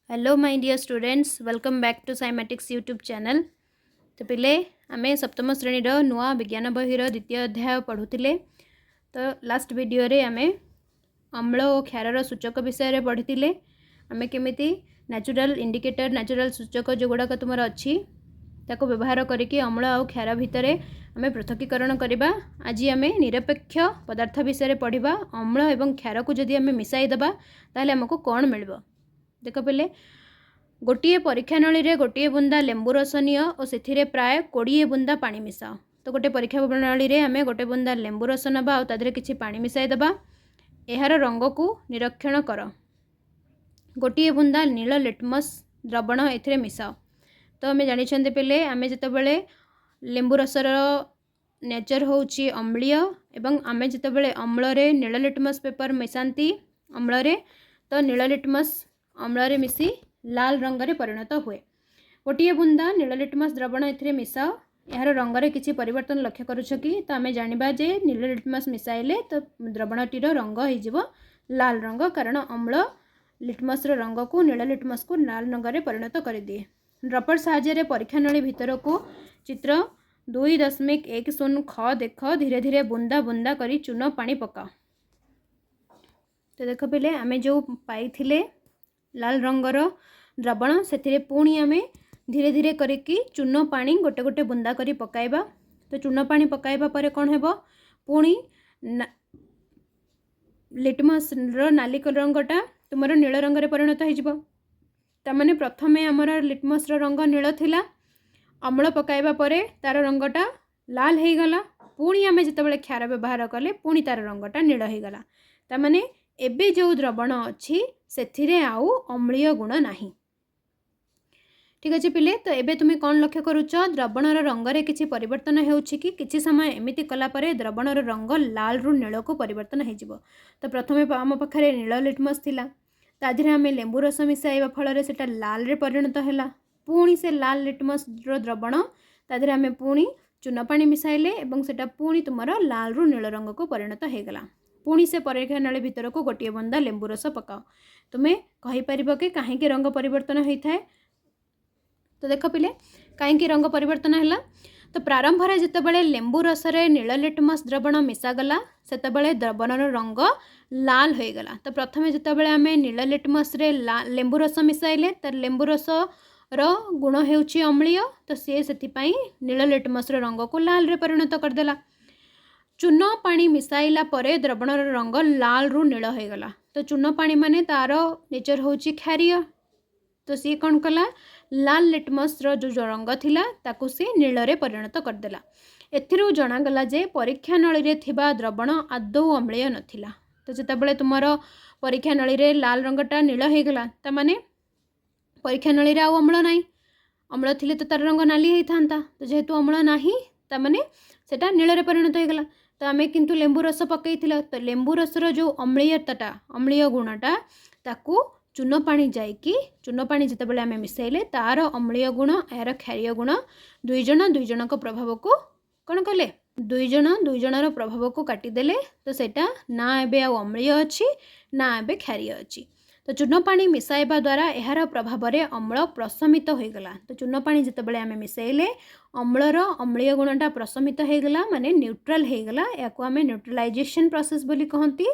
Hello my dear students, welcome back to Cymatics YouTube channel. तो पिले आमे सप्तम श्रेणी नुआ विज्ञान बहीर द्वितीय अध्याय पढ़ुले। तो लास्ट वीडियो रे आमे अम्ल और क्षारर सूचक विषय पढ़ी आमे केमिति नेचुरल इंडिकेटर नेचुरल सूचक जो गुड़ाक तुमर अच्छी ताको व्यवहार करके अम्ल और क्षार भितर आमे पृथकीकरण करवा। आज आमे निरपेक्ष पदार्थ विषय पढ़ा। अम्ल और क्षार को जदि आमे मिसाईदेबा ताहले आमको कौन मिलबो। देख पे गोटे परीक्षा नली रे गोटे बुंदा लेंबू रस नियो और से प्राय 20 बुंदा पानी मिसाओ। तो गोटे परीक्षा नली रे आमे गोटे बुंदा लेंबू रस नबा और तादरे किछि पानी मिसाई देबा। एहार रंग को निरीक्षण कर। गोटे बुंदा नील लिटमस द्रवण एथिरे मिसाओ। तो आमे जानिछन्ते पेले आमे जेतेबेले लेंबू रसर नेचर होउची अम्लीय एवं आमे जेतेबेले अम्ल रे नील लिटमस पेपर मिसांती अम्ल रे तो नील लिटमस अम्ल रे मिसी लाल रंग रे परिणत हुए। गोटे बुंदा नील लिटमस द्रवण एथिरे मिसाओ। यार रंग रे किछि परिवर्तन लक्ष्य करूछ कि तो आमे जानिबा जे नील लिटमस मिसाइले तो द्रवणटीर रंग हो जिवो लाल रंग, कारण अम्ल लिटमस रो रंग को नील लिटमस को लाल रंग रे परिणत कर दिए। ड्रपर साहाय्य रे परीक्षा नली भितर को चित्र 2.10 ख देख धीरे धीरे बुंदा बुंदा करी चून पानी पकाओ। तो देख पिले आमे जो पाई लाल रंगर द्रवण से पुणी आमे धीरे धीरे करिकी चून पानी गोटे गोटे बुंदा करी पकाइबा। तो चून पानी पकाइबा परे कौन हेबो, पुणी लिटमस रो नाली रंगटा तुमर नील रंग रे परिणत हो। तमाने प्रथमे आमर लिटमस रो रंग नील थिला, अम्ल पकाइबा परे तार रंगटा लाल हो गला। पुणी आमे जेतेबेले क्षार व्यवहार कले पुणी तार रंगटा नील हो गला। तमाने एबे जो द्रवण अच्छी से आउ अम्लीय गुण नाही। ठीक अच्छे पिले। तो एबे तुम्हें कौन लक्ष्य करुच, द्रवणर रंग रे किछि परिवर्तन हेउछि कि किछि समय एमिति कला परे द्रवणर रंग लाल रु नील को परिवर्तन हो जिवो। तो प्रथमे आम पाखरे नील लिटमस थिला, तादिरे आमे लेंबू रस मिसाइबा फल सेटा लाल रे परिणत हैला। पुणी से लाल लिटमस रो द्रवण तादिरे आमे पुणी चून पानी मिसाइले एवं सेटा पुणी तुमर लाल रु नील रंग को परिणत हो गला। पुणी से परीक्षा नली भितर को गोटे बुंदा लेंबू रस पकाओ। तुम्हें कहि परिबो कि काहेकि रंग परिवर्तन होता है। तो देख पिले कहीं रंग परिवर्तन है। तो प्रारंभ में जितेबाला लेंबू रस रे नील लिटमस द्रवण मिसागला सेतेबाला द्रवणर रंग लाल हो गला। तो प्रथमे जितेबाला आमे नील लिटमस रे लेंबू रस मिसाइले तर लेंबू रस रो गुण हेउची अम्लीय, तो सी से नील लिटमस रो रंग को लाल रे परिणत करदेला। चून पानी मिसाइला परे द्रवणर रंग लाल रु नील हो गला। तो चून पानी माने तार नेचर होची क्षारीय, तो सी कौन कला लाल लिटमस रो जो रंग थिला ताकू सी नील रे परिणत करदेला। एथिरु जणागला जे परीक्षा नली रे थिबा द्रवण आदौ अम्लीय नथिला। तो जेतेबेले तुमर परीक्षा नली रे लाल रंगटा नील हो गला तामाने परीक्षा नली रे आ अम्ल नाही। अम्ल थिले तो तार रंग नाली होई थांता। तो जेहेतु अम्ल नाही तामाने सेटा नील रे परिणत हो गला। तो आमे किंतु लेंबू रस पकई थिला, तो लेंबू रसर जो अम्लीयताटा अम्लीय गुणटा ताकू चून पानी जाइकी चून पानी जितेबाला आमे मिसाइले तार अम्लीय गुण यार क्षारीय गुण दुई जन प्रभाव को कौन कले दुई जनर प्रभाव को काटिदेले। तो सेटा ना एबे आ अम्लीय अच्छी ना एबे क्षारीय अच्छी। तो चून पानी मिसाइबा द्वारा यार प्रभाव रे अम्ल प्रशमित हो गला। तो चून पानी जितेबाला आमे मिसाइले अम्लर अम्लीय गुणटा प्रशमित हो गला, माने न्यूट्रल हो गला। याको आमे न्यूट्रलाइजेशन प्रोसेस बोली कहंती।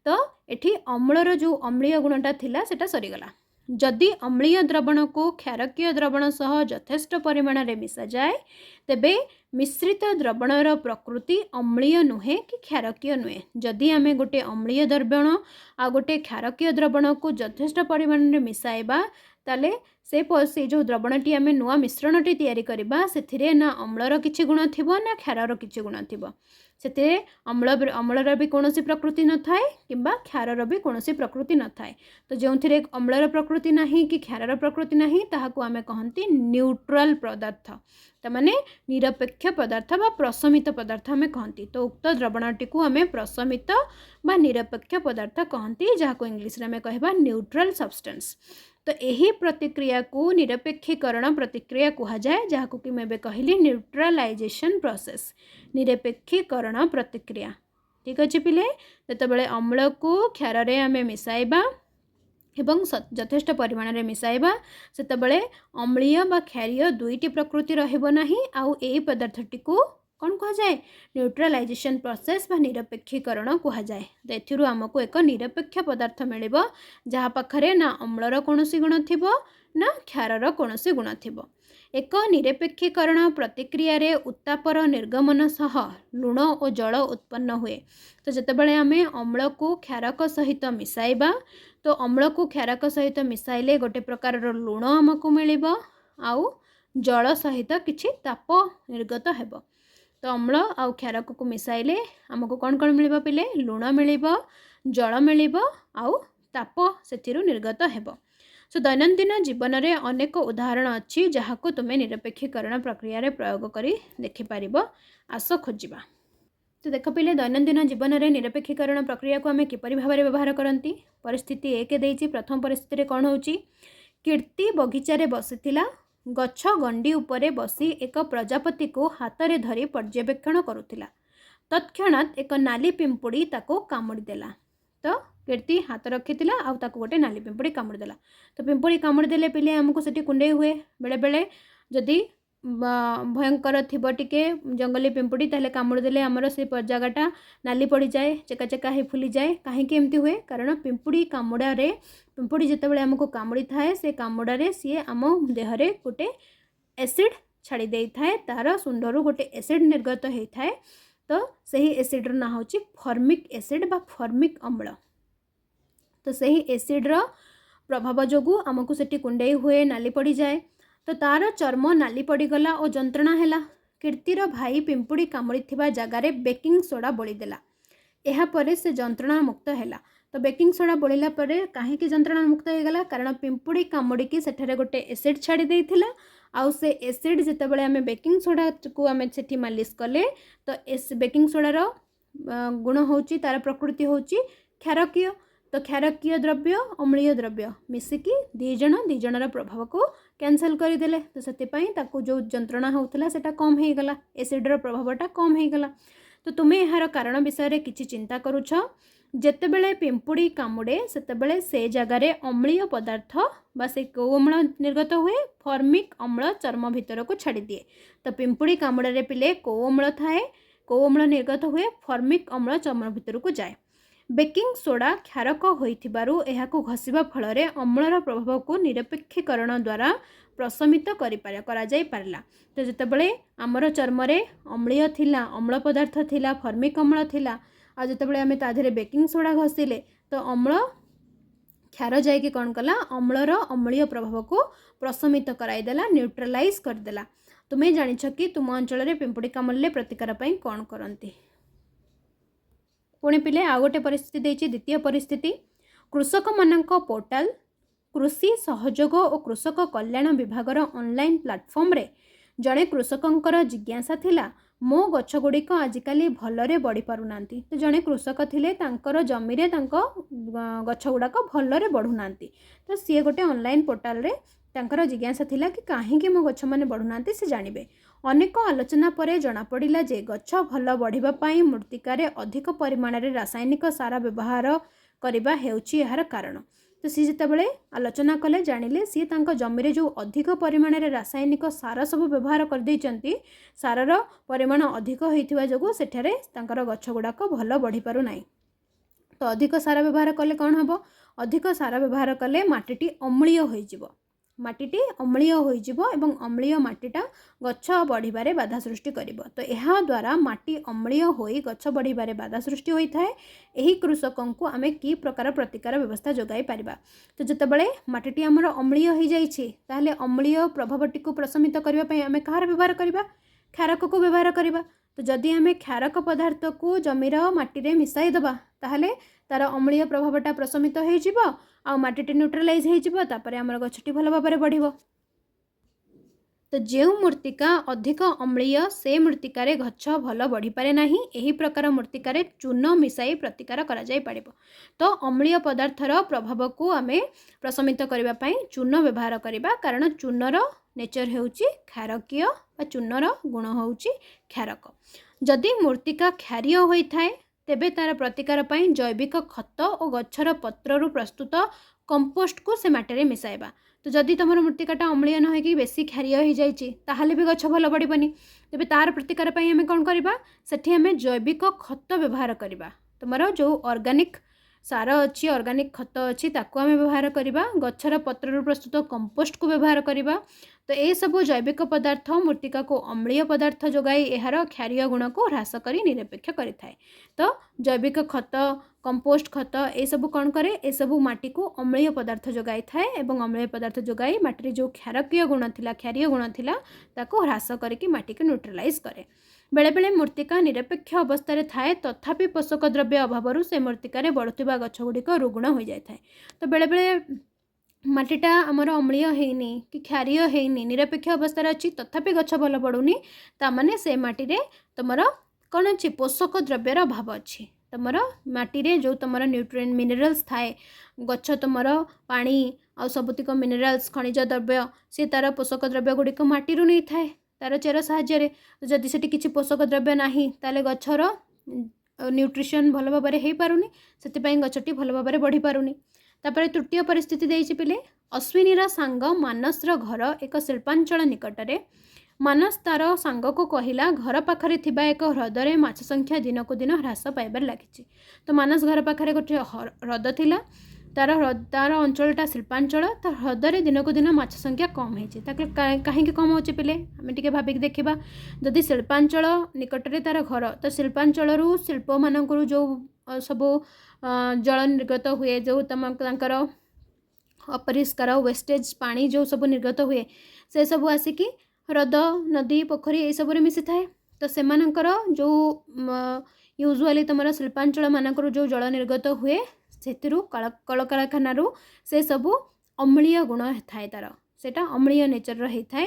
तो एठी अम्लर जो अम्लीय गुणटा थिला सेटा सरीगला। जदि अम्लीय द्रवण को क्षारकीय द्रवण सह यथेष्ट परिमाण रे मिसा जाए तेबे मिश्रित द्रवणर प्रकृति अम्लीय नुहे कि क्षारकीय नुहे। जदि आमे गोटे अम्लीय द्रवण आ गोटे क्षारकीय द्रवण को यथेष्ट परिमाण रे मिसाइबा ताले से जो द्रवणटी आमे नुआ मिश्रणटी तैयारी करबा सेथिरे ना अम्लर किछि गुण थिबो ना क्षारर किछि गुण थिबो। सेथिरे अम्लर भी कौन प्रकृति न थाए किंबा क्षारर भी कौन प्रकृति न थाए। तो जो अम्लर प्रकृति नहीं कि क्षारर प्रकृति नहीं ताहाको आमे कहंती न्यूट्रल पदार्थ, तमाने निरपेक्ष पदार्थ बा प्रशमित पदार्थ आमे कहंती। तो उक्त द्रवणटी को आमे प्रशमित बा निरपेक्ष पदार्थ कहंती, जहाको इंग्लिश रे आमे कहबा न्यूट्रल सब्सटेंस। तो यही प्रतिक्रिया को निरपेक्षीकरण प्रतिक्रिया कहा जाए, जहाँ को कि मैं कहली न्यूट्रलाइजेशन प्रोसेस निरपेक्षीकरण प्रतिक्रिया। ठीक अच्छे पिले, जितेबाला अम्ल को क्षार रे आमे मिसाइबा ଏବଂ ଯଥେଷ୍ଟ ପରିମାଣରେ ମିଶାଇବା ସେତେବେଳେ ଅମ୍ଳୀୟ ବା କ୍ଷାରୀୟ ଦୁଇଟି ପ୍ରକୃତି ରହିବ ନାହିଁ। ଆଉ ଏହି ପଦାର୍ଥଟିକୁ କ'ଣ କୁହାଯାଏ? ନ୍ୟୁଟ୍ରାଲାଇଜେସନ୍ ପ୍ରୋସେସ୍ ବା ନିରପେକ୍ଷୀକରଣ କୁହାଯାଏ। ତ ଏଥିରୁ ଆମକୁ ଏକ ନିରପେକ୍ଷ ପଦାର୍ଥ ମିଳିବ ଯାହା ପାଖରେ ନା ଅମ୍ଳର କୌଣସି ଗୁଣ ଥିବ ନା କ୍ଷାରର କୌଣସି ଗୁଣ ଥିବ। ଏକ ନିରପେକ୍ଷୀକରଣ ପ୍ରତିକ୍ରିୟାରେ ଉତ୍ତାପର ନିର୍ଗମନ ସହ ଲୁଣ ଓ ଜଳ ଉତ୍ପନ୍ନ ହୁଏ। ତ ଯେତେବେଳେ ଆମେ ଅମ୍ଳକୁ କ୍ଷାରକ ସହିତ ମିଶାଇବା ତ ଅମ୍ଳକୁ କ୍ଷାରକ ସହିତ ମିଶାଇଲେ ଗୋଟେ ପ୍ରକାରର ଲୁଣ ଆମକୁ ମିଳିବ ଆଉ ଜଳ ସହିତ କିଛି ତାପ ନିର୍ଗତ ହେବ। ତ ଅମ୍ଳ ଆଉ କ୍ଷାରକକୁ ମିଶାଇଲେ ଆମକୁ କ'ଣ କ'ଣ ମିଳିବ ପିଲେ? ଲୁଣ ମିଳିବ, ଜଳ ମିଳିବ ଆଉ ତାପ ସେଥିରୁ ନିର୍ଗତ ହେବ। ସୋ ଦୈନନ୍ଦିନ ଜୀବନରେ ଅନେକ ଉଦାହରଣ ଅଛି ଯାହାକୁ ତୁମେ ନିରପେକ୍ଷୀକରଣ ପ୍ରକ୍ରିୟାରେ ପ୍ରୟୋଗ କରି ଦେଖିପାରିବ। ଆସ ଖୋଜିବା। ତ ଦେଖ ପିଲେ, ଦୈନନ୍ଦିନ ଜୀବନରେ ନିରପେକ୍ଷୀକରଣ ପ୍ରକ୍ରିୟାକୁ ଆମେ କିପରି ଭାବରେ ବ୍ୟବହାର କରନ୍ତି। ପରିସ୍ଥିତି 1 ଦେଇଛି। ପ୍ରଥମ ପରିସ୍ଥିତିରେ କ'ଣ ହେଉଛି? କୀର୍ତ୍ତି ବଗିଚାରେ ବସିଥିଲା। ଗଛ ଗଣ୍ଡି ଉପରେ ବସି ଏକ ପ୍ରଜାପତିକୁ ହାତରେ ଧରି ପର୍ଯ୍ୟବେକ୍ଷଣ କରୁଥିଲା। ତତ୍କ୍ଷଣାତ୍ ଏକ ନାଲି ପିମ୍ପୁଡ଼ି ତାକୁ କାମୁଡ଼ି ଦେଲା। ତ କୀର୍ତ୍ତି ହାତ ରଖିଥିଲା ଆଉ ତାକୁ ଗୋଟେ ନାଲି ପିମ୍ପୁଡ଼ି କାମୁଡ଼ି ଦେଲା। ତ ପିମ୍ପୁଡ଼ି କାମୁଡ଼ି ଦେଲେ ପିଲେ ଆମକୁ ସେଠି କୁଣ୍ଡେଇ ହୁଏ। ବେଳେବେଳେ ଯଦି ଭୟଙ୍କର ଥିବ ଟିକେ ଜଙ୍ଗଲୀ ପିମ୍ପୁଡ଼ି ତାହେଲେ କାମୁଡ଼ି ଦେଲେ ଆମର ସେ ଜାଗାଟା ନାଲି ପଡ଼ିଯାଏ, ଚେକା ଚେକା ହେଇ ଫୁଲିଯାଏ। କାହିଁକି ଏମିତି ହୁଏ? କାରଣ ପିମ୍ପୁଡ଼ି କାମୁଡ଼ାରେ ପିମ୍ପୁଡ଼ି ଯେତେବେଳେ ଆମକୁ କାମୁଡ଼ି ଥାଏ ସେ କାମୁଡ଼ାରେ ସିଏ ଆମ ଦେହରେ ଗୋଟେ ଏସିଡ଼୍ ଛାଡ଼ି ଦେଇଥାଏ। ତାର ଶୁଣ୍ଡରୁ ଗୋଟେ ଏସିଡ଼୍ ନିର୍ଗତ ହେଇଥାଏ। ତ ସେହି ଏସିଡ଼୍ର ନାଁ ହେଉଛି ଫର୍ମିକ୍ ଏସିଡ଼୍ ବା ଫର୍ମିକ୍ ଅମ୍ଳ। ତ ସେହି ଏସିଡ଼୍ର ପ୍ରଭାବ ଯୋଗୁଁ ଆମକୁ ସେଠି କୁଣ୍ଡେଇ ହୁଏ, ନାଲି ପଡ଼ିଯାଏ। ତ ତାର ଚର୍ମ ନାଲି ପଡ଼ିଗଲା ଓ ଯନ୍ତ୍ରଣା ହେଲା। କୀର୍ତ୍ତିର ଭାଇ ପିମ୍ପୁଡ଼ି କାମୁଡ଼ିଥିବା ଜାଗାରେ ବେକିଂ ସୋଡ଼ା ବୋଳିଦେଲା। ଏହାପରେ ସେ ଯନ୍ତ୍ରଣା ମୁକ୍ତ ହେଲା। ତ ବେକିଂ ସୋଡ଼ା ବୋଳିଲା ପରେ କାହିଁକି ଯନ୍ତ୍ରଣା ମୁକ୍ତ ହେଇଗଲା? କାରଣ ପିମ୍ପୁଡ଼ି କାମୁଡ଼ିକି ସେଠାରେ ଗୋଟେ ଏସିଡ଼୍ ଛାଡ଼ି ଦେଇଥିଲା। ଆଉ ସେ ଏସିଡ଼୍ ଯେତେବେଳେ ଆମେ ବେକିଂ ସୋଡ଼ାକୁ ଆମେ ସେଠି ମାଲିସ କଲେ ତ ବେକିଂ ସୋଡ଼ାର ଗୁଣ ହେଉଛି, ତାର ପ୍ରକୃତି ହେଉଛି କ୍ଷାରକୀୟ। ତ କ୍ଷାରକୀୟ ଦ୍ରବ୍ୟ ଅମ୍ଳୀୟ ଦ୍ରବ୍ୟ ମିଶିକି ଦୁଇ ଜଣର ପ୍ରଭାବକୁ କ୍ୟାନସଲ୍ କରିଦେଲେ। ତ ସେଥିପାଇଁ ତାକୁ ଯେଉଁ ଯନ୍ତ୍ରଣା ହେଉଥିଲା ସେଟା କମ୍ ହେଇଗଲା, ଏସିଡ଼୍ର ପ୍ରଭାବଟା କମ୍ ହେଇଗଲା। ତ ତୁମେ ଏହାର କାରଣ ବିଷୟରେ କିଛି ଚିନ୍ତା କରୁଛ? ଯେତେବେଳେ ପିମ୍ପୁଡ଼ି କାମୁଡ଼େ ସେତେବେଳେ ସେ ଜାଗାରେ ଅମ୍ଳୀୟ ପଦାର୍ଥ ବା ସେ କେଉଁ ଅମ୍ଳ ନିର୍ଗତ ହୁଏ? ଫର୍ମିକ୍ ଅମ୍ଳ ଚର୍ମ ଭିତରକୁ ଛାଡ଼ିଦିଏ। ତ ପିମ୍ପୁଡ଼ି କାମୁଡ଼ାରେ ପିଲେ କେଉଁ ଅମ୍ଳ ଥାଏ? କେଉଁ ଅମ୍ଳ ନିର୍ଗତ ହୁଏ? ଫର୍ମିକ୍ ଅମ୍ଳ ଚର୍ମ ଭିତରକୁ ଯାଏ। ବେକିଂ ସୋଡ଼ା କ୍ଷାରକ ହୋଇଥିବାରୁ ଏହାକୁ ଘଷିବା ଫଳରେ ଅମ୍ଳର ପ୍ରଭାବକୁ ନିରପେକ୍ଷୀକରଣ ଦ୍ୱାରା ପ୍ରଶମିତ କରାଯାଇପାରିଲା। ତ ଯେତେବେଳେ ଆମର ଚର୍ମରେ ଅମ୍ଳୀୟ ଥିଲା, ଅମ୍ଳ ପଦାର୍ଥ ଥିଲା, ଫର୍ମିକ୍ ଅମ୍ଳ ଥିଲା, ଆଉ ଯେତେବେଳେ ଆମେ ତା ଦେହରେ ବେକିଂ ସୋଡ଼ା ଘଷିଲେ ତ କ୍ଷାର ଯାଇକି କ'ଣ କଲା? ଅମ୍ଳର ଅମ୍ଳୀୟ ପ୍ରଭାବକୁ ପ୍ରଶମିତ କରାଇଦେଲା, ନ୍ୟୁଟ୍ରାଲାଇଜ୍ କରିଦେଲା। ତୁମେ ଜାଣିଛ କି ତୁମ ଅଞ୍ଚଳରେ ପିମ୍ପୁଡ଼ି କାମୁଡ଼ିଲେ ପ୍ରତିକାର ପାଇଁ କ'ଣ କରନ୍ତି? ପୁଣି ପିଲେ ଆଉ ଗୋଟେ ପରିସ୍ଥିତି ଦେଇଛି। ଦ୍ୱିତୀୟ ପରିସ୍ଥିତି, କୃଷକମାନଙ୍କ ପୋର୍ଟାଲ କୃଷି ସହଯୋଗ ଓ କୃଷକ କଲ୍ୟାଣ ବିଭାଗର ଅନଲାଇନ୍ ପ୍ଲାଟଫର୍ମରେ ଜଣେ କୃଷକଙ୍କର ଜିଜ୍ଞାସା ଥିଲା, ମୋ ଗଛଗୁଡ଼ିକ ଆଜିକାଲି ଭଲରେ ବଢ଼ିପାରୁନାହାନ୍ତି। ତ ଜଣେ କୃଷକ ଥିଲେ, ତାଙ୍କର ଜମିରେ ତାଙ୍କ ଗଛ ଗୁଡ଼ାକ ଭଲରେ ବଢ଼ୁନାହାନ୍ତି। ତ ସିଏ ଗୋଟେ ଅନଲାଇନ୍ ପୋର୍ଟାଲରେ ତାଙ୍କର ଜିଜ୍ଞାସା ଥିଲା କି କାହିଁକି ମୋ ଗଛମାନେ ବଢ଼ୁନାହାନ୍ତି ସେ ଜାଣିବେ। ଅନେକ ଆଲୋଚନା ପରେ ଜଣାପଡ଼ିଲା ଯେ ଗଛ ଭଲ ବଢ଼ିବା ପାଇଁ ମୃତ୍ତିକାରେ ଅଧିକ ପରିମାଣରେ ରାସାୟନିକ ସାର ବ୍ୟବହାର କରିବା ହେଉଛି ଏହାର କାରଣ। ତ ସିଏ ଯେତେବେଳେ ଆଲୋଚନା କଲେ ଜାଣିଲେ ସିଏ ତାଙ୍କ ଜମିରେ ଯେଉଁ ଅଧିକ ପରିମାଣରେ ରାସାୟନିକ ସାର ସବୁ ବ୍ୟବହାର କରିଦେଇଛନ୍ତି, ସାରର ପରିମାଣ ଅଧିକ ହୋଇଥିବା ଯୋଗୁଁ ସେଠାରେ ତାଙ୍କର ଗଛ ଗୁଡ଼ାକ ଭଲ ବଢ଼ିପାରୁନାହିଁ। ତ ଅଧିକ ସାର ବ୍ୟବହାର କଲେ କ'ଣ ହେବ? ଅଧିକ ସାର ବ୍ୟବହାର କଲେ ମାଟିଟି ଅମ୍ଳୀୟ ହୋଇଯିବ। ମାଟିଟି ଅମ୍ଳୀୟ ହୋଇଯିବ ଏବଂ ଅମ୍ଳୀୟ ମାଟିଟା ଗଛ ବଢ଼ିବାରେ ବାଧା ସୃଷ୍ଟି କରିବ। ତ ଏହା ଦ୍ୱାରା ମାଟି ଅମ୍ଳୀୟ ହୋଇ ଗଛ ବଢ଼ିବାରେ ବାଧା ସୃଷ୍ଟି ହୋଇଥାଏ। ଏହି କୃଷକଙ୍କୁ ଆମେ କି ପ୍ରକାର ପ୍ରତିକାର ବ୍ୟବସ୍ଥା ଯୋଗାଇ ପାରିବା? ତ ଯେତେବେଳେ ମାଟିଟି ଆମର ଅମ୍ଳୀୟ ହୋଇଯାଇଛି ତାହେଲେ ଅମ୍ଳୀୟ ପ୍ରଭାବଟିକୁ ପ୍ରଶମିତ କରିବା ପାଇଁ ଆମେ କାହାର ବ୍ୟବହାର କରିବା? କ୍ଷାରକକୁ ବ୍ୟବହାର କରିବା। ତ ଯଦି ଆମେ କ୍ଷାରକ ପଦାର୍ଥକୁ ଜମିର ମାଟିରେ ମିଶାଇ ଦେବା ତାହେଲେ ତାର ଅମ୍ଳୀୟ ପ୍ରଭାବଟା ପ୍ରଶମିତ ହୋଇଯିବ ଆଉ ମାଟିଟି ନ୍ୟୁଟ୍ରାଲାଇଜ୍ ହୋଇଯିବ। ତାପରେ ଆମର ଗଛଟି ଭଲ ଭାବରେ ବଢ଼ିବ। ତ ଯେଉଁ ମୃତ୍ତିକା ଅଧିକ ଅମ୍ଳୀୟ ସେ ମୃତ୍ତିକାରେ ଗଛ ଭଲ ବଢ଼ିପାରେ ନାହିଁ। ଏହି ପ୍ରକାର ମୃତ୍ତିକାରେ ଚୂନ ମିଶାଇ ପ୍ରତିକାର କରାଯାଇପାରିବ। ତ ଅମ୍ଳୀୟ ପଦାର୍ଥର ପ୍ରଭାବକୁ ଆମେ ପ୍ରଶମିତ କରିବା ପାଇଁ ଚୂନ ବ୍ୟବହାର କରିବା, କାରଣ ଚୂନର ନେଚର ହେଉଛି କ୍ଷାରକୀୟ ବା ଚୂନର ଗୁଣ ହେଉଛି କ୍ଷାରକ। ଯଦି ମୃତ୍ତିକା କ୍ଷାରୀୟ ହୋଇଥାଏ ତେବେ ତାର ପ୍ରତିକାର ପାଇଁ ଜୈବିକ ଖତ ଓ ଗଛର ପତ୍ରରୁ ପ୍ରସ୍ତୁତ कंपोस्ट को से माटी मिसाइबा। तो जदि तुम मृत्तिकाटा अम्लीय न होइकी बेसी क्षारीय हो जाइए ताहले भी गछ भल बढ़िबनी। तेबे तार प्रतिकार पई हमें कौन करबा सेठी हमें जैविक खत व्यवहार करबा। तुमर जो ऑर्गेनिक सार अच्छी ऑर्गेनिक खत अच्छी ताकू आम व्यवहार करवा। गछर पत्रु प्रस्तुत कंपोस्ट को व्यवहार करवा। तो ये सब जैविक पदार्थ मृत्तिका को अम्लीय पदार्थ जोगाई यार क्षारीय गुण को ह्रास कर निरपेक्ष करें। तो जैविक खत कंपोस्ट खत ये सब कौन करे ये सब माटी को अम्लीय पदार्थ जोगाई थाए एवं अम्लीय पदार्थ जोगाई माटी जो क्षारकीय गुण थिला क्षारीय गुण थिला ताको ह्रास करके माटी को न्यूट्रलाइज करे। बेले बेले मृत्तिका निरपेक्ष अवस्था थाए तथापि पोषक द्रव्य अभाव से मृत्तिकार बढ़ुवा गछगुड़िक रुग्ण हो जाए। तो बेले बेले माटीटा आमर अम्लीय होनी कि क्षारीय होनी निरपेक्ष अवस्था अच्छी तथापि गछ भल बढ़ुनी तामाने से माटी रे तुमर कौन अच्छी पोषक द्रव्यर अभाव अच्छी। तुमर माटी रे जो तुमर न्यूट्रिएंट मिनरल्स थाए गछ तुमर पानी आ सबुतिक मिनरल्स खनिज द्रव्य से तार पोषक द्रव्य गुड़िक माटी नहीं थाए तार चेर साहाय्य। जदि से किसी पोषक द्रव्य नाही ताले गछर न्यूट्रिशन भल भाव में हो पारुनी से गछटी भल भाव में बढ़ी पारुनी। तापर तृतीय परिस्थिति देइछि पिले अश्विनीर सांग मानसर घर एक शिल्पांचल निकटरे। मानस तार सांग को कहला घर पाखरे थिबा एक ह्रदरे माछ संख्या दिन को दिन ह्रास पाइबार लागिछि। तो मानस घर पाखरे गोटे ह्रद थिला तार अंचलटा शिल्पांचल तो ह्रदरे दिन को दिन माछ संख्या कम होती कहीं कम हो पिले आम टे भाविक देखा। जदि शिल्पांचल निकटरे तार घर तो शिल्पांचल शिल्प मानक जो सब जल निर्गत हुए जो तमकर अपरिष्कार वेस्टेज पानी जो सब निर्गत हुए से सब आसिकी ह्रद नदी पोखरी ये सब मिसी थाए। तो सेमानकर जो यूजुअली तुम शिल्पांचल मानकर जो जल निर्गत हुए से कल कारखाना से सब अम्लीय गुण थाए तार सेटा अम्लीय नेचर होता।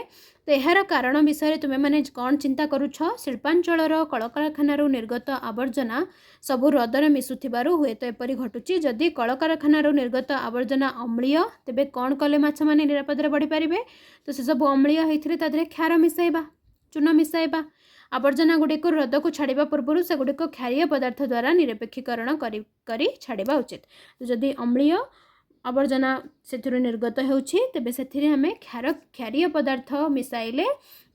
तो यार कारण विषय तुम्हें मैंने कौन चिंता करुछ शिल्पांचल कल कारखाना निर्गत आवर्जना सब ह्रदर मिसुथिबारु हुए तो एपरी घटुची। जदि कल कारखाना निर्गत आवर्जना अम्लीय तेबे कौन कले माछ माने निरापदे बढ़ी पारिबे। तो से सब अम्लीय होइथिले ता देहरे क्षार मिसाइबा चून मिसाइबा आवर्जना गुड़िक ह्रद को छाड़ा पूर्व से गुड़िक क्षारीय पदार्थ द्वारा निरपेक्षीकरण करी छाड़ा उचित। तो जदि अम्लीय आवर्जना से निर्गत होउछि तेबे सेथिरे हमें क्षारीय पदार्थ मिसाइले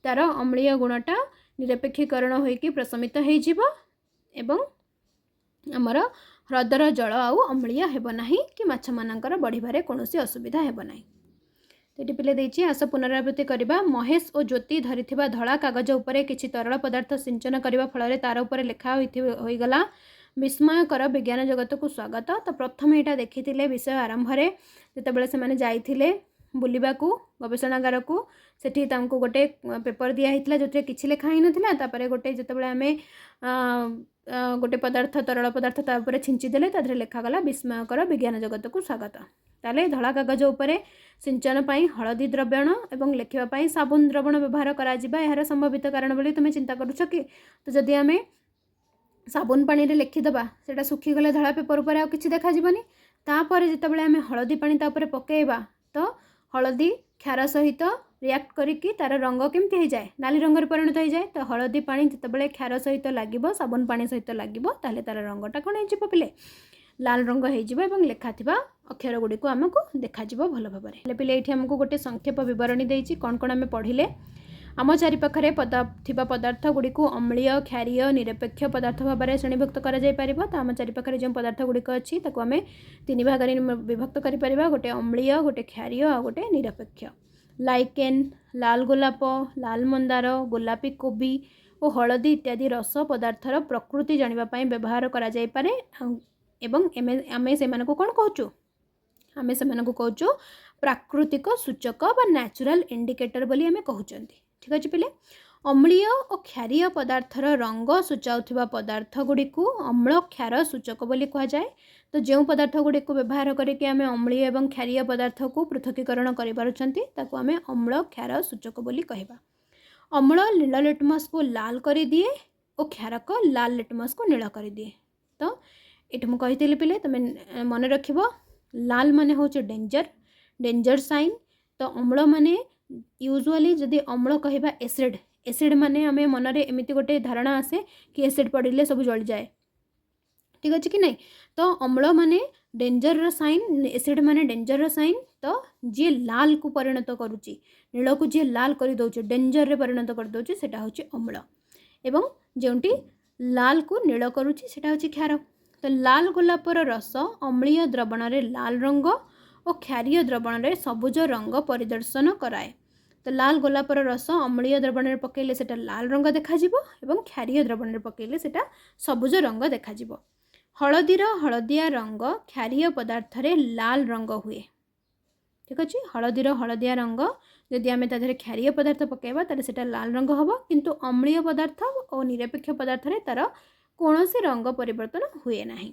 तार अम्लीय गुणटा निरपेक्षीकरण होइकी प्रशमित होइजिबो एवं आमर ह्रदर जल आउ अम्लीय हेब नाही कि माछ मानकर बढ़िबारे कोनोसी असुविधा हेब नाही। तो पिले देछि आस पुनरावृत्ति करबा। महेश और ज्योति धरिथिबा धड़ा कागज उपरे किछि तरल पदार्थ सिंचन करबा फल तार उपरे लेखा होइगला विस्मयकर विज्ञान जगत को स्वागत। तो प्रथम यहाँ देखी विषय आरंभ जितेबाला से जाइथिले बुलिबाकू गवेषणागार को सेठी तांको गोटे पेपर दिया हितला जोथे किछि लेखा ही नथिला। तापरे गोटे जितेबाला आमे गोटे पदार्थ तरल पदार्थ तापरे छिंची देले तादरे लेखा गला विस्मयकर विज्ञान जगत को स्वागत। ताले धड़ा कागज उपरे सिंचन पाई हलदी द्रव्यण एवं लेखिबा पाई साबुन द्रवण व्यवहार करा जिबा यार संभावित कारण बोली तुमे चिंता करूछ कि। तो जदि आमे साबुन पानी रे लिखिदेबा सेटा सुखी गले धड़ा पेपर पर आ किछि देखा जिवनी। तापर जितेबाला आमे हलदी पानी ता उपरे पकेइबा तो हलदी क्षार सहित रिएक्ट करिकी तार रंग केमती हो जाए नाली रंग परिणत हो जाए। तो हलदी पानी जितेबाला क्षार सहित लागिबो साबुन पानी सहित लागिबो ताले तार रंगटा कोन हो जिवो पिले लाल रंग हो जिवो एवं लेखा थिबा अक्षर गुडी को हमको देखा जिवो भल भाबरे। पिले एठी हमको गोटे संक्षेप विवरणी देइछि कोन कोन आमे पढिले। आम चारिपाखे थिबा पदार्थ गुड़िक अम्लीय क्षारीय निरपेक्ष पदार्थ भाव में श्रेणीभुक्त कर तो आम चारिपाखे जो पदार्थ गुड़िक अच्छी आम तीन भाग विभक्त कर गोटे अम्लीय गोटे क्षारीय आ गोटे निरपेक्ष। लाइकेन लाल गोलाप लाल मंदार गोलापी कोबी और हलदी इत्यादि रस पदार्थर प्रकृति जानापी व्यवहार कराइपे एवं आम से कौन कहूँ आम से कहूँ प्राकृतिक सूचक बा नेचुरल इंडिकेटर बोली आम कहते। ठीक अच्छे पिले अम्लीय और क्षारीय पदार्थर रंग सूचाउथिबा पदार्थ गुड़िक अम्ल क्षार सूचक बोली कह जाए। तो जो पदार्थ गुड़िक व्यवहार करके आम अम्लीय और क्षारीय पदार्थ को पृथकीकरण करें आम अम्ल क्षार सूचक बोली कहबा। अम्ल नील लिटमस को लाल कर दिए और क्षारक लाल लिटमस को नील कर दिए। तो ये मुझे कही पिले तुम मन रख लाल माने हूँ डेंजर साइन। तो अम्ल माने यूजुअली जदि अम्ल कहबा एसिड माने आमे मनरे एमिति गोटे धारणा आसे कि एसिड पड़िले सब जली जाए। ठीक अच्छे कि नहीं। तो अम्ल माने डेंजर साइन एसिड माने डेंजर साइन तो जी लाल को परिणत करुच्ची नील को जी लाल कर दौचे डेंजर रे परिणत कर दौचे सेटा होची अम्ल एवं जोंटी लाल को नील करुच्ची सेटा होची क्षार। तो लाल गोलापर रस अम्लीय द्रवण रे लाल रंग और क्षारीय द्रवण रे सबुज रंग परिदर्शन कराए। तो लाल गोलापर रस अम्लीय द्रवण रे पकेले सेटा लाल रंग देखाजिबो एवं क्षारीय द्रवण रे पकेले सेटा सबुज रंग देखाजिबो। हलदीर हलदिया रंग क्षारीय पदार्थ रे लाल रंग हुए। ठीक अच्छे हलदीर हलदिया रंग जदि आम तादेह क्षारीय पदार्थ पकेबा ताले सेटा लाल रंग हम किंतु अम्लीय पदार्थ और निरपेक्ष पदार्थ रे तार कौन से रंग परिवर्तन हुए नहीं।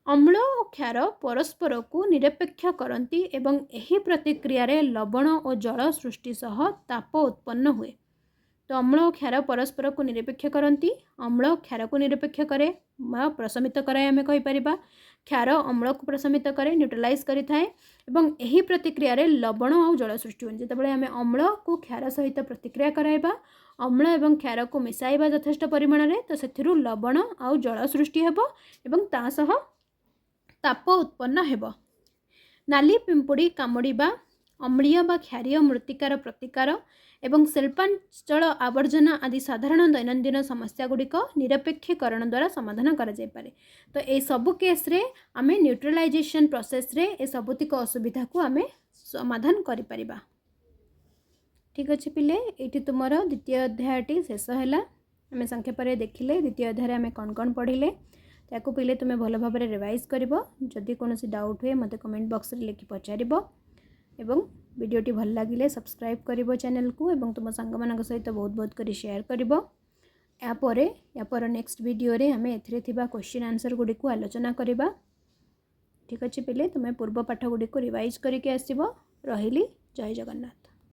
अम्ल और क्षार परस्पर को निरपेक्ष करती एवं एही प्रतिक्रिया रे लवण और जल सृष्टि सह ताप उत्पन्न हुए। तो अम्ल और क्षार परस्पर को निरपेक्ष करती अम्ल क्षार को निरपेक्ष करे प्रशमित कराए आम कहीपर क्षार अम्ल को प्रशमित करे न्यूट्रलाइज करें एवं यही प्रतिक्रिया रे लवण और जल सृष्टि हुए। जो आम अम्ल को क्षार सहित प्रतिक्रिया कराइबा अम्ल एवं क्षार को मिसाइबा यथेष्ट परिमाण में तो से लवण और जल सृष्टि हेबो एवं ता सह ताप उत्पन्न हेबो। नाली पिंपुड़ी कामुड़िबा अम्लीय बा क्षारीय मृत्तिकार प्रतिकार एवं शिल्पांचल आवर्जना आदि साधारण दैनंदिन समस्या गुड़िक निरपेक्षीकरण द्वारा समाधान करा जाय पारे। तो ये सबु केस रे आमे न्यूट्रलाइजेशन प्रोसेस रे ए सबुतिक असुविधा को आमे समाधान करि परिबा। ठीक अच्छे पिले ये तुमर द्वितीय अध्यायटी शेष है। आम संक्षेप देखिले द्वितीय अध्याय आम कौन कौन पढ़िले ताकू पिले तुम्हें भल भाव रिवाइज कर जदि कौन डाउट हुए मत कमेंट बॉक्स रे लिखि पचार एवं वीडियोटी भल लगिले सब्सक्राइब करिवो चैनल को एवं तुम सांग मान सहित बहुत बहुत कर शेयर करिवो। या पर नेक्स्ट वीडियो रे हमें एथिरे थिबा क्वेश्चन आंसर गुडी को आलोचना करिबा। ठीक अच्छे पिले तुम्हें पूर्व पाठ गुडी को रिवाइज करके आसीबो। रहिली जय जगन्नाथ।